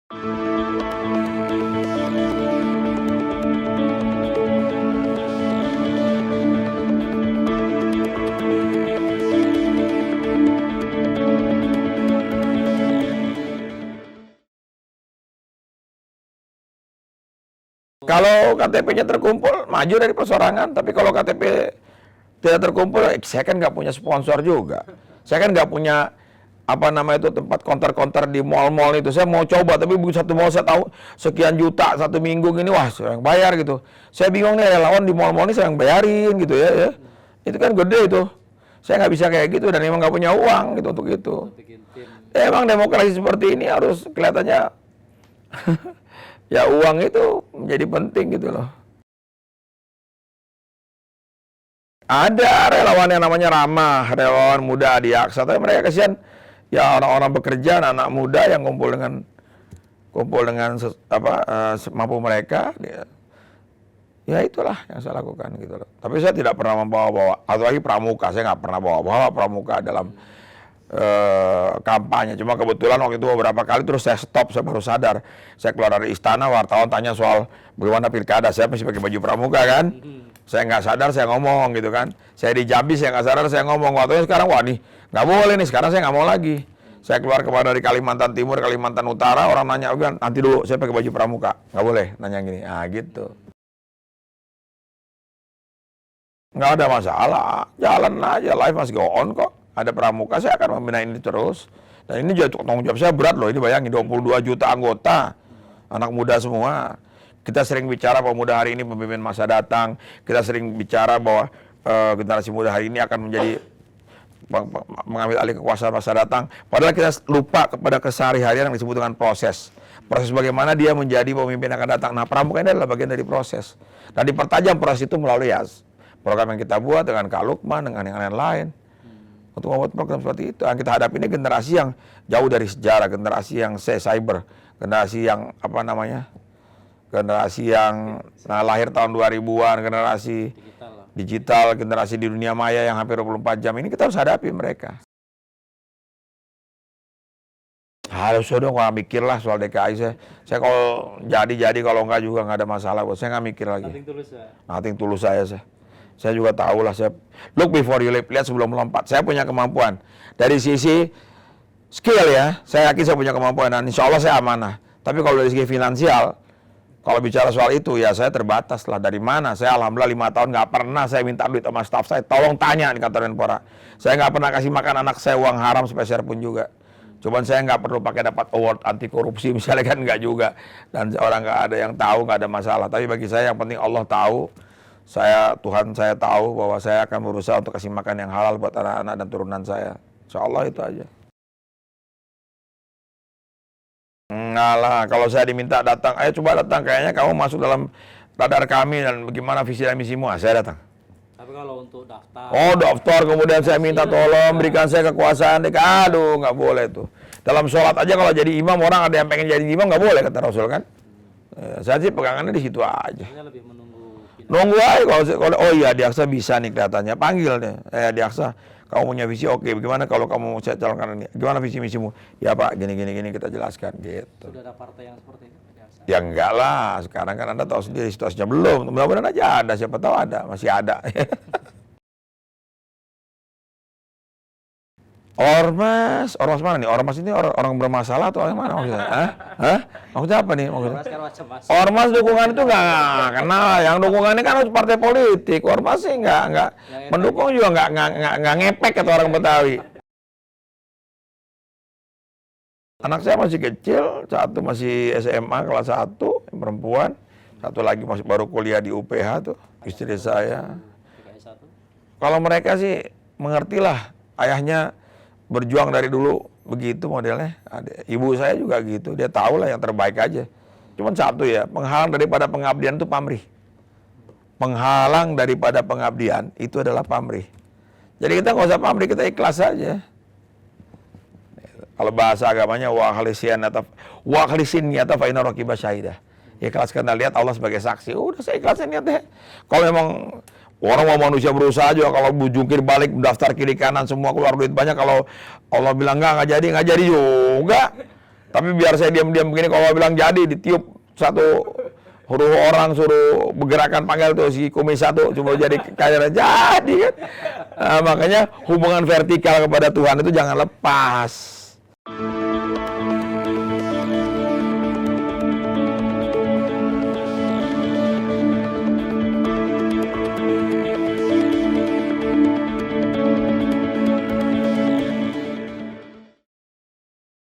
Kalau KTP-nya terkumpul, maju dari persorangan. Tapi kalau KTP tidak terkumpul, saya kan nggak punya sponsor juga. Saya kan nggak punya tempat konter-konter di mall-mall itu. Saya mau coba, tapi begitu satu mall saya tahu sekian juta satu minggu gini, wah saya yang bayar gitu. Saya bingung nih, relawan di mall-mall ini saya yang bayarin gitu ya. Itu kan gede itu. Saya nggak bisa kayak gitu dan emang nggak punya uang gitu untuk itu. Emang demokrasi seperti ini harus kelihatannya ya uang itu menjadi penting gitu loh. Ada relawan yang namanya Ramah, relawan muda di Aksa, tapi mereka kasihan ya orang-orang bekerja, anak muda yang kumpul dengan semampu mereka. Ya itulah yang saya lakukan gitu loh. Tapi saya tidak pernah membawa-bawa, atau lagi pramuka, saya nggak pernah bawa-bawa pramuka dalam kampanye. Cuma kebetulan waktu itu beberapa kali terus saya stop, saya baru sadar. Saya keluar dari istana, wartawan tanya soal bagaimana pilkada, saya masih pakai baju pramuka kan. Saya nggak sadar, saya ngomong gitu kan. Saya di Jambi, saya nggak sadar, saya ngomong. Waktunya sekarang, wah nih, nggak boleh nih, sekarang saya nggak mau lagi. Saya keluar kemana dari Kalimantan Timur, Kalimantan Utara, orang nanya, nanti dulu, saya pakai baju pramuka. Nggak boleh, nanya gini, gitu. Nggak ada masalah, jalan aja, life must go on kok. Ada pramuka, saya akan membina ini terus. Dan ini juga tanggung jawab saya berat loh, ini bayangin 22 juta anggota, anak muda semua. Kita sering bicara pemuda hari ini pemimpin masa datang, kita sering bicara bahwa generasi muda hari ini akan menjadi mengambil alih kekuasaan masa datang. Padahal kita lupa kepada keseharian yang disebut dengan proses. Proses bagaimana dia menjadi pemimpin yang akan datang. Nah, pramuka ini adalah bagian dari proses. Dan dipertajam proses itu melalui program yang kita buat dengan Kak Lukman, dengan yang lain-lain. Untuk membuat program seperti itu. Yang kita hadapi ini generasi yang jauh dari sejarah, generasi yang cyber, generasi yang generasi yang lahir tahun 2000-an, generasi digital, generasi di dunia maya yang hampir 24 jam. Ini kita harus hadapi mereka. Harus dong, nggak mikir lah soal DKI. Saya kalau jadi kalau nggak juga nggak ada masalah. Saya nggak mikir lagi. Nothing tulus saya. Saya juga tahu lah, look before you leap, lihat sebelum melompat. Saya punya kemampuan. Dari sisi skill ya, saya yakin saya punya kemampuan dan insya Allah saya amanah. Tapi kalau dari segi finansial, kalau bicara soal itu ya saya terbatas lah. Dari mana? Saya alhamdulillah 5 tahun nggak pernah saya minta duit sama staf saya. Tolong tanya di kantor Menpora. Saya nggak pernah kasih makan anak saya uang haram sepeser pun juga. Cuman saya nggak perlu pakai dapat award anti korupsi misalnya kan nggak juga. Dan orang nggak ada yang tahu, nggak ada masalah. Tapi bagi saya yang penting Allah tahu. Tuhan saya tahu bahwa saya akan berusaha untuk kasih makan yang halal buat anak-anak dan turunan saya. Insya Allah itu aja. Enggak lah, kalau saya diminta datang, ayo coba datang, kayaknya kamu masuk dalam radar kami dan bagaimana visi dan misimu, saya datang. Tapi kalau untuk daftar. Oh daftar, kemudian saya minta tolong berikan saya kekuasaan, aduh nggak boleh tuh. Dalam sholat aja kalau jadi imam, orang ada yang pengen jadi imam nggak boleh kata Rasul kan. Saya sih pegangannya di situ aja. Lebih Nunggu aja kalau oh iya di Aksa bisa nih kelihatannya, panggil deh. Di Aksa kamu punya visi, oke, bagaimana kalau kamu saya calonkan ini? Gimana visi misimu? Ya Pak, gini kita jelaskan gitu. Sudah ada partai yang seperti ini? Ya enggak lah, sekarang kan Anda tahu sendiri situasinya belum. Mudah-mudahan aja ada, siapa tahu ada, masih ada. Ormas mana nih? Ormas ini orang bermasalah atau yang mana maksudnya? Maksudnya apa nih? Ormas dukungan itu nggak kenal. Yang dukungan ini kan harus partai politik. Ormas sih nggak mendukung juga nggak ngepek kata orang Betawi. Anak saya masih kecil, satu masih SMA kelas 1, yang perempuan. Satu lagi masih baru kuliah di UPH tuh, istri saya. Kalau mereka sih mengertilah, ayahnya berjuang dari dulu begitu modelnya. Ibu saya juga gitu, dia tahu lah yang terbaik aja. Cuman satu ya, penghalang daripada pengabdian itu pamrih. Penghalang daripada pengabdian itu adalah pamrih. Jadi kita nggak usah pamrih, kita ikhlas saja. Kalau bahasa agamanya wa khalisin niyata fa inna raqiba syahidah. Ikhlas karena lihat Allah sebagai saksi. Udah saya ikhlasin niatnya. Kalau memang orang mau manusia berusaha juga, kalau jungkir balik daftar kiri kanan semua keluar duit banyak, kalau Allah bilang nggak jadi juga. Tapi biar saya diam-diam begini, kalau bilang jadi, ditiup satu huruf orang, suruh bergerakan panggil tuh si kumis satu, cuma jadi kayak jadi kan. Nah, makanya hubungan vertikal kepada Tuhan itu jangan lepas.